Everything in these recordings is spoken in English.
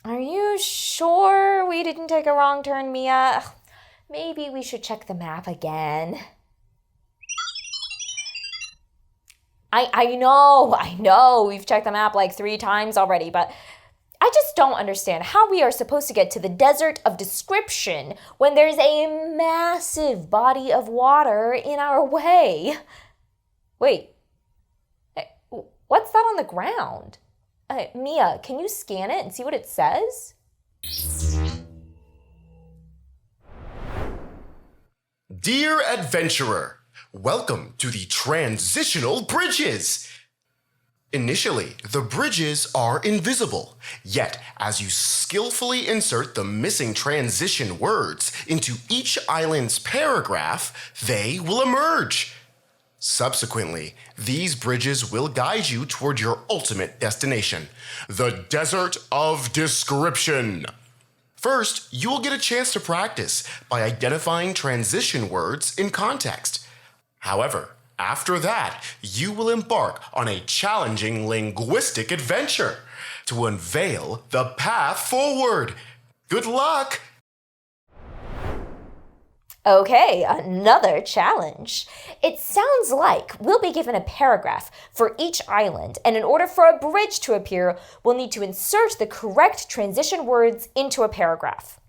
Are you sure we didn't take a wrong turn, Mia? Maybe we should check the map again. I know, we've checked the map like 3 times already, but I just don't understand how we are supposed to get to the desert of description when there's a massive body of water in our way. Wait, what's that on the ground? Mia, can you scan it and see what it says? Dear adventurer, welcome to the transitional bridges. Initially, the bridges are invisible, yet as you skillfully insert the missing transition words into each island's paragraph, they will emerge. Subsequently, these bridges will guide you toward your ultimate destination, the Desert of Description. First, you will get a chance to practice by identifying transition words in context. However, after that, you will embark on a challenging linguistic adventure to unveil the path forward. Good luck! Okay, another challenge. It sounds like we'll be given a paragraph for each island, and in order for a bridge to appear, we'll need to insert the correct transition words into a paragraph.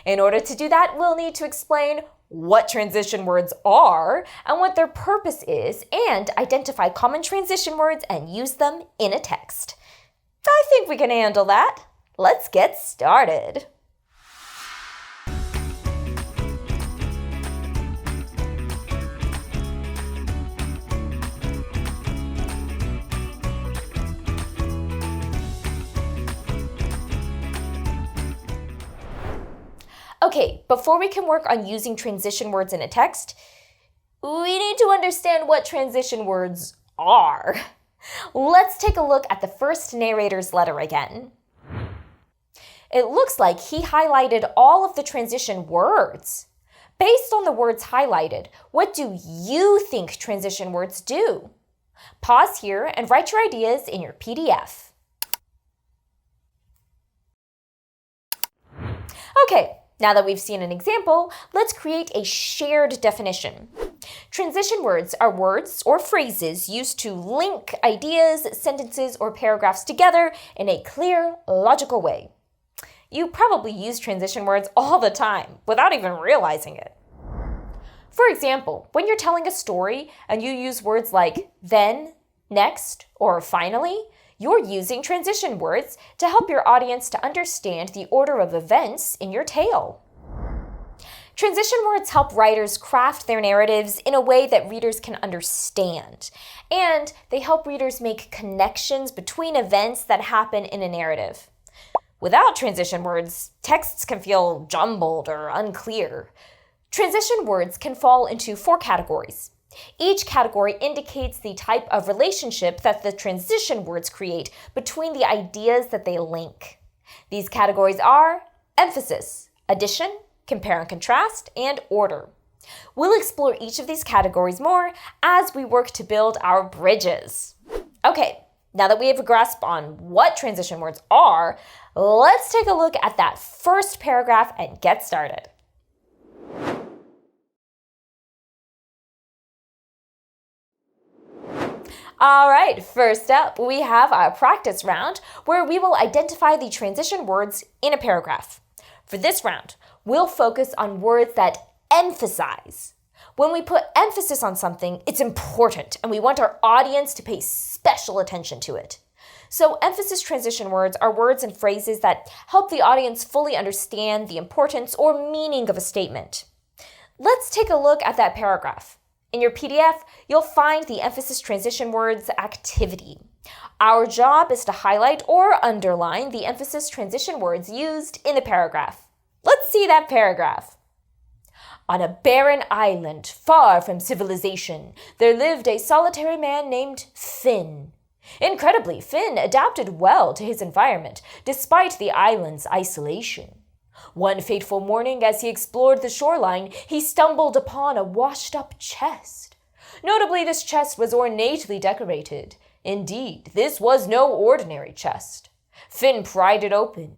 In order to do that, we'll need to explain what transition words are and what their purpose is, and identify common transition words and use them in a text. I think we can handle that. Let's get started. Okay, before we can work on using transition words in a text, we need to understand what transition words are. Let's take a look at the first narrator's letter again. It looks like he highlighted all of the transition words. Based on the words highlighted, what do you think transition words do? Pause here and write your ideas in your PDF. Okay. Now that we've seen an example, let's create a shared definition. Transition words are words or phrases used to link ideas, sentences, or paragraphs together in a clear, logical way. You probably use transition words all the time without even realizing it. For example, when you're telling a story and you use words like then, next, or finally, you're using transition words to help your audience to understand the order of events in your tale. Transition words help writers craft their narratives in a way that readers can understand, and they help readers make connections between events that happen in a narrative. Without transition words, texts can feel jumbled or unclear. Transition words can fall into 4 categories. Each category indicates the type of relationship that the transition words create between the ideas that they link. These categories are emphasis, addition, compare and contrast, and order. We'll explore each of these categories more as we work to build our bridges. Okay, now that we have a grasp on what transition words are, let's take a look at that first paragraph and get started. All right, first up, we have our practice round where we will identify the transition words in a paragraph. For this round, we'll focus on words that emphasize. When we put emphasis on something, it's important, and we want our audience to pay special attention to it. So emphasis transition words are words and phrases that help the audience fully understand the importance or meaning of a statement. Let's take a look at that paragraph. In your PDF, you'll find the emphasis transition words activity. Our job is to highlight or underline the emphasis transition words used in the paragraph. Let's see that paragraph. On a barren island far from civilization, there lived a solitary man named Finn. Incredibly, Finn adapted well to his environment, despite the island's isolation. One fateful morning, as he explored the shoreline, he stumbled upon a washed-up chest. Notably, this chest was ornately decorated. Indeed, this was no ordinary chest. Finn pried it open.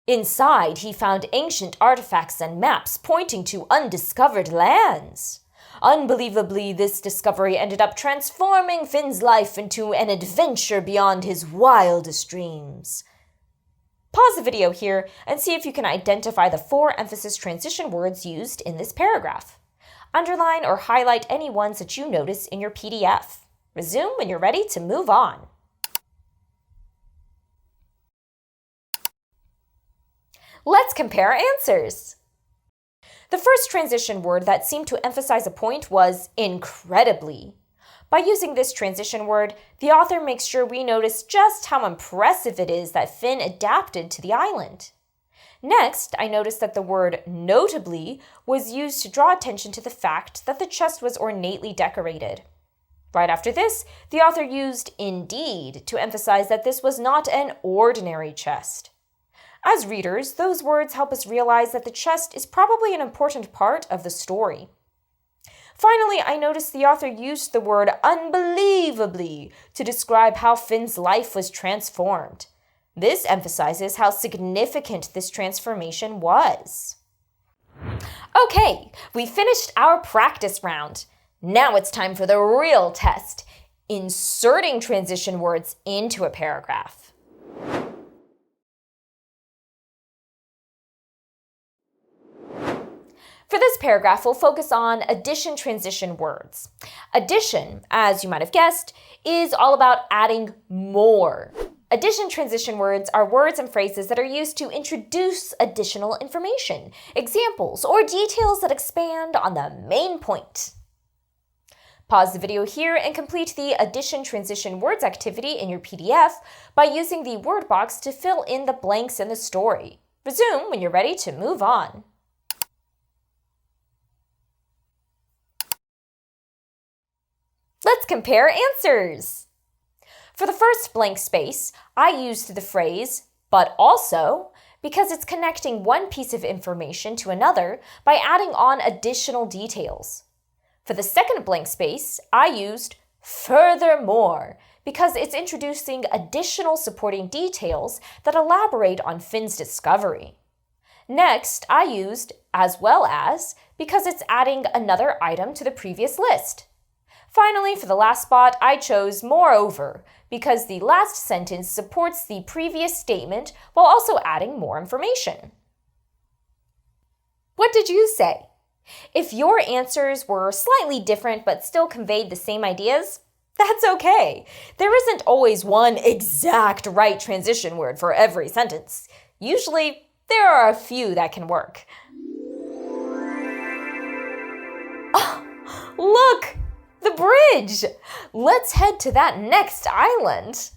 Inside, he found ancient artifacts and maps pointing to undiscovered lands. Unbelievably, this discovery ended up transforming Finn's life into an adventure beyond his wildest dreams. Pause the video here and see if you can identify the 4 emphasis transition words used in this paragraph. Underline or highlight any ones that you notice in your PDF. Resume when you're ready to move on. Let's compare answers. The first transition word that seemed to emphasize a point was incredibly. By using this transition word, the author makes sure we notice just how impressive it is that Finn adapted to the island. Next, I noticed that the word notably was used to draw attention to the fact that the chest was ornately decorated. Right after this, the author used indeed to emphasize that this was not an ordinary chest. As readers, those words help us realize that the chest is probably an important part of the story. Finally, I noticed the author used the word unbelievably to describe how Finn's life was transformed. This emphasizes how significant this transformation was. Okay, we finished our practice round. Now it's time for the real test, inserting transition words into a paragraph. For this paragraph, we'll focus on addition transition words. Addition, as you might have guessed, is all about adding more. Addition transition words are words and phrases that are used to introduce additional information, examples, or details that expand on the main point. Pause the video here and complete the addition transition words activity in your PDF by using the word box to fill in the blanks in the story. Resume when you're ready to move on. Let's compare answers. For the first blank space, I used the phrase, but also, because it's connecting one piece of information to another by adding on additional details. For the second blank space, I used furthermore, because it's introducing additional supporting details that elaborate on Finn's discovery. Next, I used as well as, because it's adding another item to the previous list. Finally, for the last spot, I chose moreover, because the last sentence supports the previous statement while also adding more information. What did you say? If your answers were slightly different but still conveyed the same ideas, that's okay. There isn't always one exact right transition word for every sentence. Usually, there are a few that can work. Oh, look! The bridge! Let's head to that next island.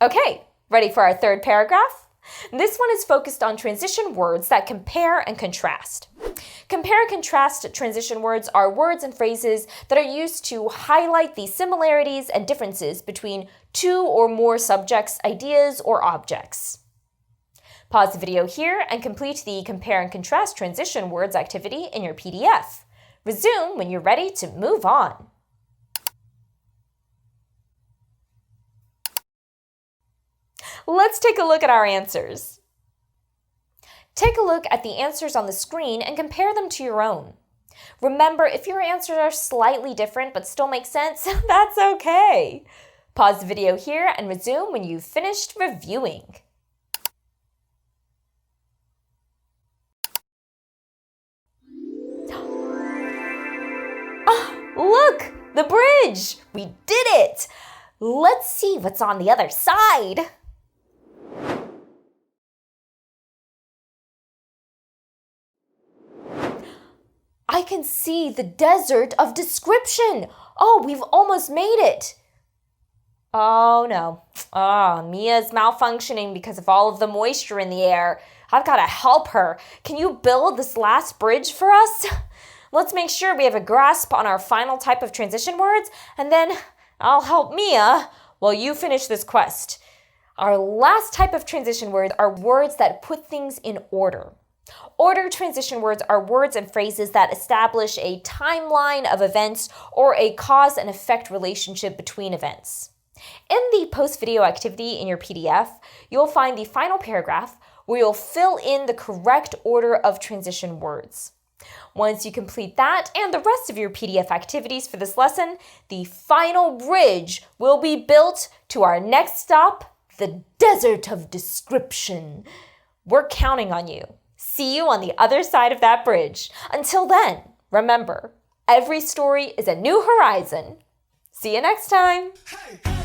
Okay, ready for our third paragraph? This one is focused on transition words that compare and contrast. Compare and contrast transition words are words and phrases that are used to highlight the similarities and differences between two or more subjects, ideas, or objects. Pause the video here and complete the compare and contrast transition words activity in your PDF. Resume when you're ready to move on. Let's take a look at our answers. Take a look at the answers on the screen and compare them to your own. Remember, if your answers are slightly different but still make sense, that's okay. Pause the video here and resume when you've finished reviewing. Look! The bridge! We did it! Let's see what's on the other side. I can see the desert of description. Oh, we've almost made it. Oh no. Mia's malfunctioning because of all of the moisture in the air. I've got to help her. Can you build this last bridge for us? Let's make sure we have a grasp on our final type of transition words, and then I'll help Mia while you finish this quest. Our last type of transition words are words that put things in order. Order transition words are words and phrases that establish a timeline of events or a cause and effect relationship between events. In the post-video activity in your PDF, you'll find the final paragraph where you'll fill in the correct order of transition words. Once you complete that and the rest of your PDF activities for this lesson, the final bridge will be built to our next stop, the desert of description. We're counting on you. See you on the other side of that bridge. Until then, remember, every story is a new horizon. See you next time. Hey.